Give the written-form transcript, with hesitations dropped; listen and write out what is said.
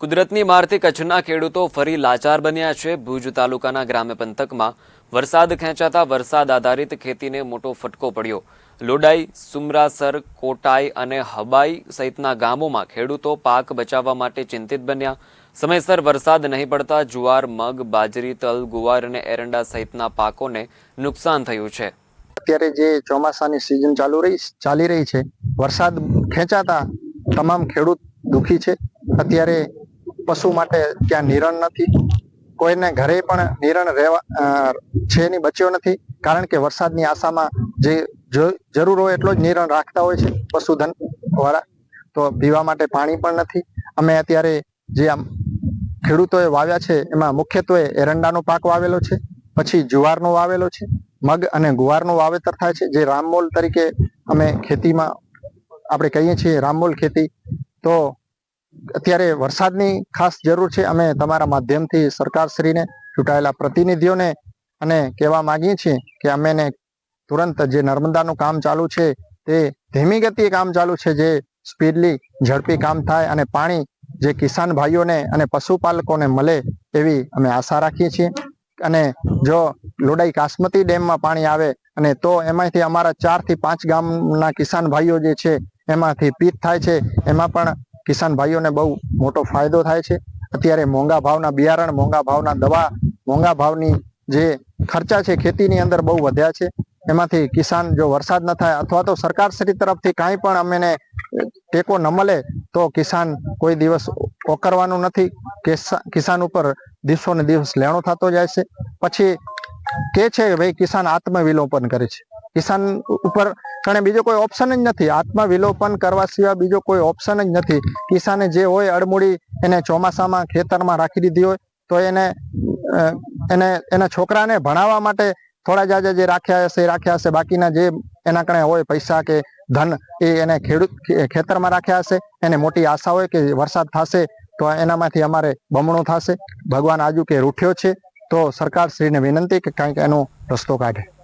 કુદરતની મારથી કચ્છના ખેડૂતો ફરી લાચાર બન્યા છે। ભુજ તાલુકાના ગ્રામ્ય પંથકમાં વરસાદ ખેંચાતા વરસાદ આધારિત ખેતીને મોટો ફટકો પડ્યો। લોડાઈ, સુમરાસર, કોટાઈ અને હબાઈ સહિતના ગામોમાં ખેડૂતો પાક બચાવવા માટે ચિંતિત બન્યા। સમયસર વરસાદ નહીં પડતા જુવાર, મગ, બાજરી, તલ, ગુવાર અને એરંડા સહિતના પાકોને નુકસાન થયું છે। અત્યારે જે ચોમાસાની સિઝન ચાલી રહી છે, વરસાદ ખેંચાતા તમામ ખેડૂત દુખી છે। અત્યારે પશુ માટે ત્યાં નિરણ નથી, કોઈને ઘરે પણ નિરણ છે ની બચ્યો નથી, કારણ કે વરસાદની આશામાં જે જરૂર હોય એટલો જ નિરણ રાખતા હોય છે પશુધન વાળા, તો પીવા માટે પાણી પણ નથી। અમે અત્યારે જે ખેડૂતોએ વાવ્યા છે એમાં મુખ્યત્વે એરંડાનો પાક વાવેલો છે, પછી જુવારનો વાવેલો છે, મગ અને ગુવારનું વાવેતર થાય છે, જે રામમોલ તરીકે અમે ખેતીમાં આપણે કહીએ છીએ, રામમોલ ખેતી। તો અત્યારે વરસાદની ખાસ જરૂર છે। અમે તમારા માધ્યમથી સરકારશ્રીને, ચૂંટાયેલા પ્રતિનિધિઓને અને કહેવા માંગીએ છીએ કે અમેને તુરંત જે નર્મદાનું કામ ચાલુ છે તે ધીમી ગતિએ કામ ચાલુ છે, જે સ્પીડલી ઝડપી કામ થાય અને પાણી જે કિસાન ભાઈઓને અને પશુપાલકોને મળે એવી અમે આશા રાખીએ છીએ। અને જો લોડાઈ કાસમતી ડેમમાં પાણી આવે અને તો એમાંથી અમારા 4 થી 5 ગામના કિસાન ભાઈઓ જે છે એમાંથી પીત થાય છે, એમાં પણ કિસાન ભાઈઓને બહુ મોટો ફાયદો થાય છે। અત્યારે મોંઘા ભાવના બિયારણ, મોંઘા ભાવના દવા, મોંઘા ભાવની જે ખર્ચા છે ખેતીની અંદર બહુ વધ્યા છે। એમાંથી કિસાન જો વરસાદ ન થાય અથવા તો સરકારશ્રી તરફથી કાંઈ પણ અમને ટેકો ન મળે તો કિસાન કોઈ દિવસ ઓકરવાનું નથી। કિસાન ઉપર દિવસો ને દિવસ લેણો થતો જાય છે। પછી કે છે ભાઈ કિસાન આત્મવિલોપન કરે છે, કિસાન ઉપર કારણ બીજો કોઈ ઓપ્શન જ નથી, આત્મવિલોપન કરવા સિવાય બીજો કોઈ ઓપ્શન જ નથી। કિસાને જે હોય અડમૂડી એને ચોમાસામાં ખેતરમાં રાખી દીધી હોય તો એના છોકરાને ભણાવવા માટે થોડા જાજા જે રાખ્યા હશે, બાકીના જે એના કણે હોય પૈસા કે ધન એ એને ખેતરમાં રાખ્યા હશે। એને મોટી આશા હોય કે વરસાદ થશે તો એનામાંથી અમારે બમણું થશે। ભગવાન આજુ કે રૂઠ્યો છે, તો સરકારશ્રીને વિનંતી કે કંઈક એનો રસ્તો કાઢે।